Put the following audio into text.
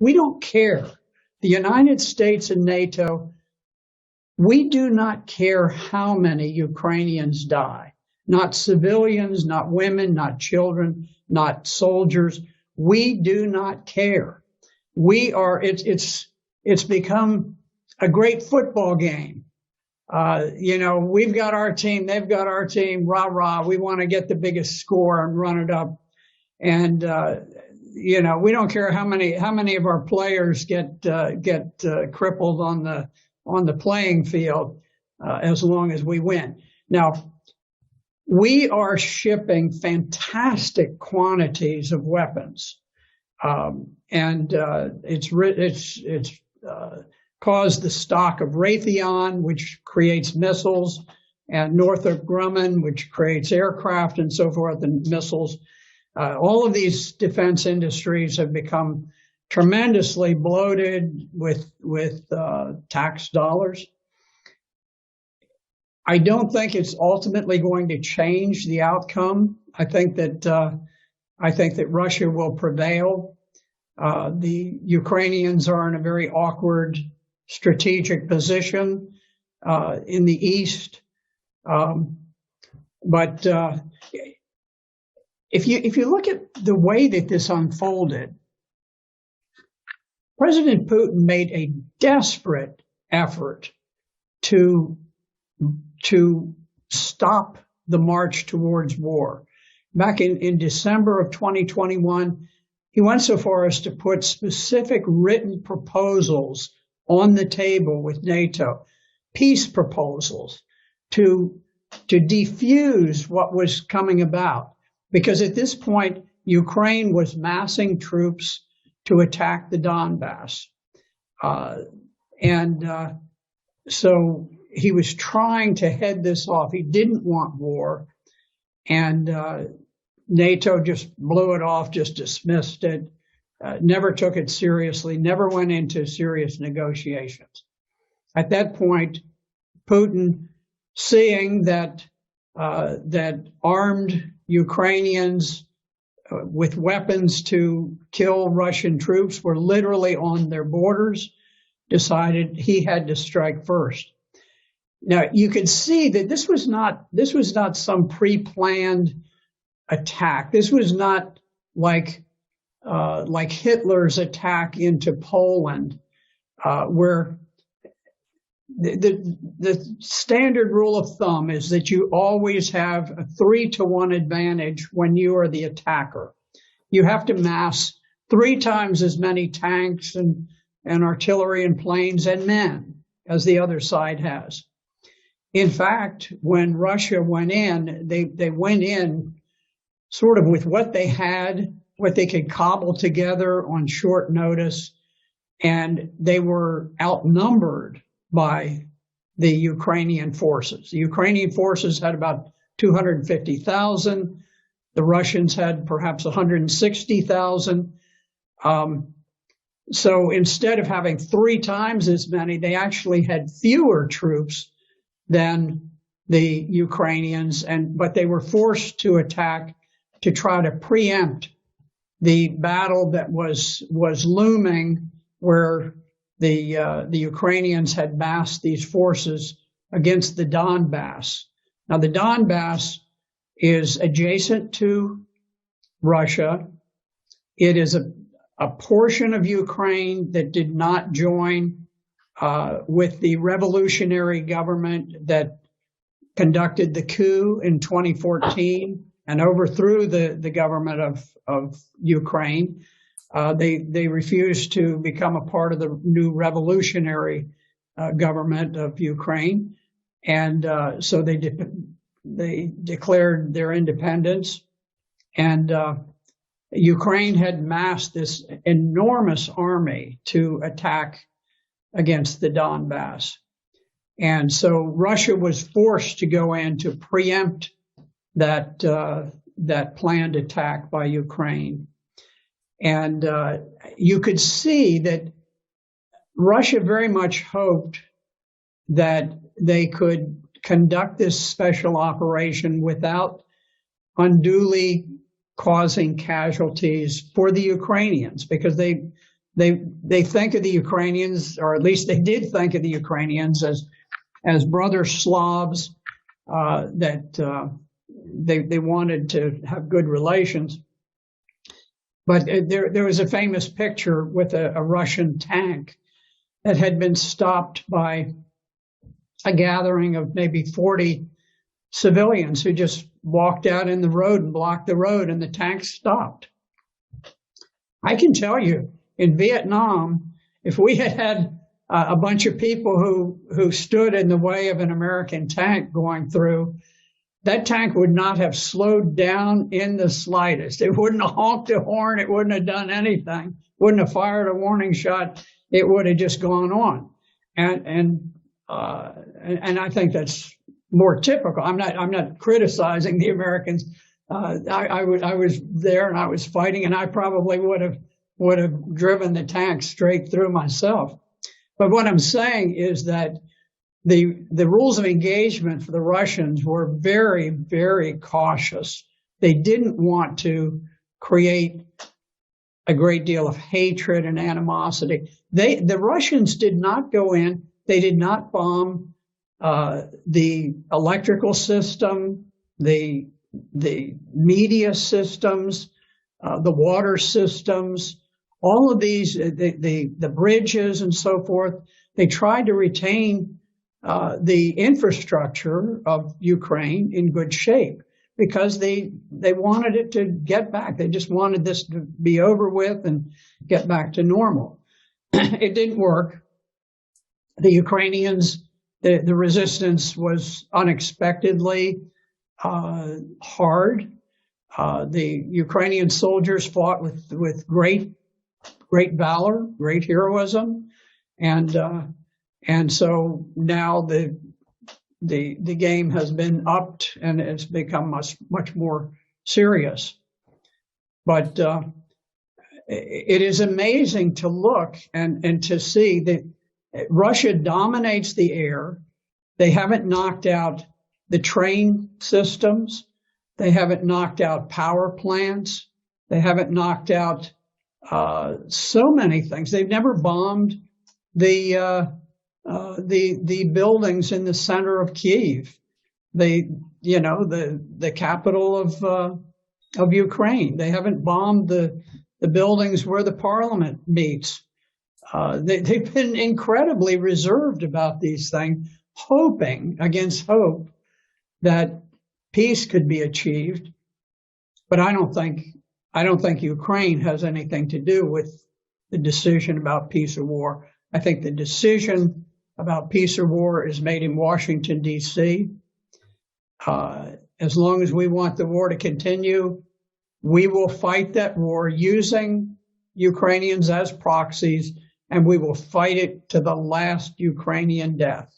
We don't care. The United States and NATO, we do not care how many Ukrainians die. Not civilians, not women, not children, not soldiers. We do not care. It's become a great football game. We've got our team, they've got our team, rah, rah. We want to get the biggest score and run it up. And, we don't care how many of our players get crippled on the playing field, as long as we win. Now, we are shipping fantastic quantities of weapons. It's caused the stock of Raytheon, which creates missiles, and Northrop Grumman, which creates aircraft and so forth, and missiles. All of these defense industries have become tremendously bloated with tax dollars. I don't think it's ultimately going to change the outcome. I think that Russia will prevail. The Ukrainians are in a very awkward strategic position in the east, but if you look at the way that this unfolded, President Putin made a desperate effort to stop the march towards war. Back in December of 2021, he went so far as to put specific written proposals on the table with NATO, peace proposals to defuse what was coming about. Because at this point, Ukraine was massing troops to attack the Donbass. So he was trying to head this off. He didn't want war. And NATO just blew it off, just dismissed it, never took it seriously, never went into serious negotiations. At that point, Putin, seeing that armed Ukrainians with weapons to kill Russian troops were literally on their borders, decided he had to strike first. Now, you can see that this was not some pre-planned attack. This was not like Hitler's attack into Poland, where the standard rule of thumb is that you always have a 3-to-1 advantage when you are the attacker. You have to mass 3 times as many tanks and artillery and planes and men as the other side has. In fact, when Russia went in, they went in sort of with what they had, what they could cobble together on short notice, and they were outnumbered by the Ukrainian forces. The Ukrainian forces had about 250,000. The Russians had perhaps 160,000. So instead of having 3 times as many, they actually had fewer troops than the Ukrainians, but they were forced to attack to try to preempt the battle that was looming, where the Ukrainians had massed these forces against the Donbass. Now, the Donbass is adjacent to Russia. It is a portion of Ukraine that did not join with the revolutionary government that conducted the coup in 2014 and overthrew the government of Ukraine. They refused to become a part of the new revolutionary government of Ukraine, and so they declared their independence. And Ukraine had massed this enormous army to attack against the Donbass, and so Russia was forced to go in to preempt that planned attack by Ukraine. And you could see that Russia very much hoped that they could conduct this special operation without unduly causing casualties for the Ukrainians, because they they think of the Ukrainians, or at least they did think of the Ukrainians as brother Slavs, that they wanted to have good relations. But there was a famous picture with a Russian tank that had been stopped by a gathering of maybe 40 civilians who just walked out in the road and blocked the road, and the tank stopped. I can tell you, in Vietnam, if we had had a bunch of people who stood in the way of an American tank going through, that tank would not have slowed down in the slightest. It wouldn't have honked a horn. It wouldn't have done anything. Wouldn't have fired a warning shot. It would have just gone on. And I think that's more typical. I'm not criticizing the Americans. I was there and I was fighting, and I probably would have driven the tank straight through myself. But what I'm saying is that the rules of engagement for the Russians were very, very cautious. They didn't want to create a great deal of hatred and animosity. The Russians did not go in. They did not bomb the electrical system, the media systems, the water systems, all of these, the bridges and so forth. They tried to retain the infrastructure of Ukraine in good shape because they wanted it to get back. They just wanted this to be over with and get back to normal. It didn't work. The Ukrainians, the resistance was unexpectedly hard. The Ukrainian soldiers fought with great valor, great heroism, and so now the game has been upped and it's become much more serious. But it is amazing to look and to see that Russia dominates the air. They haven't knocked out the train systems. They haven't knocked out power plants. They haven't knocked out so many things. They've never bombed the buildings in the center of Kyiv, the capital of Ukraine. They haven't bombed the buildings where the parliament meets. They've been incredibly reserved about these things, hoping against hope that peace could be achieved. But I don't think Ukraine has anything to do with the decision about peace or war. I think the decision about peace or war is made in Washington, D.C. As long as we want the war to continue, we will fight that war using Ukrainians as proxies, and we will fight it to the last Ukrainian death.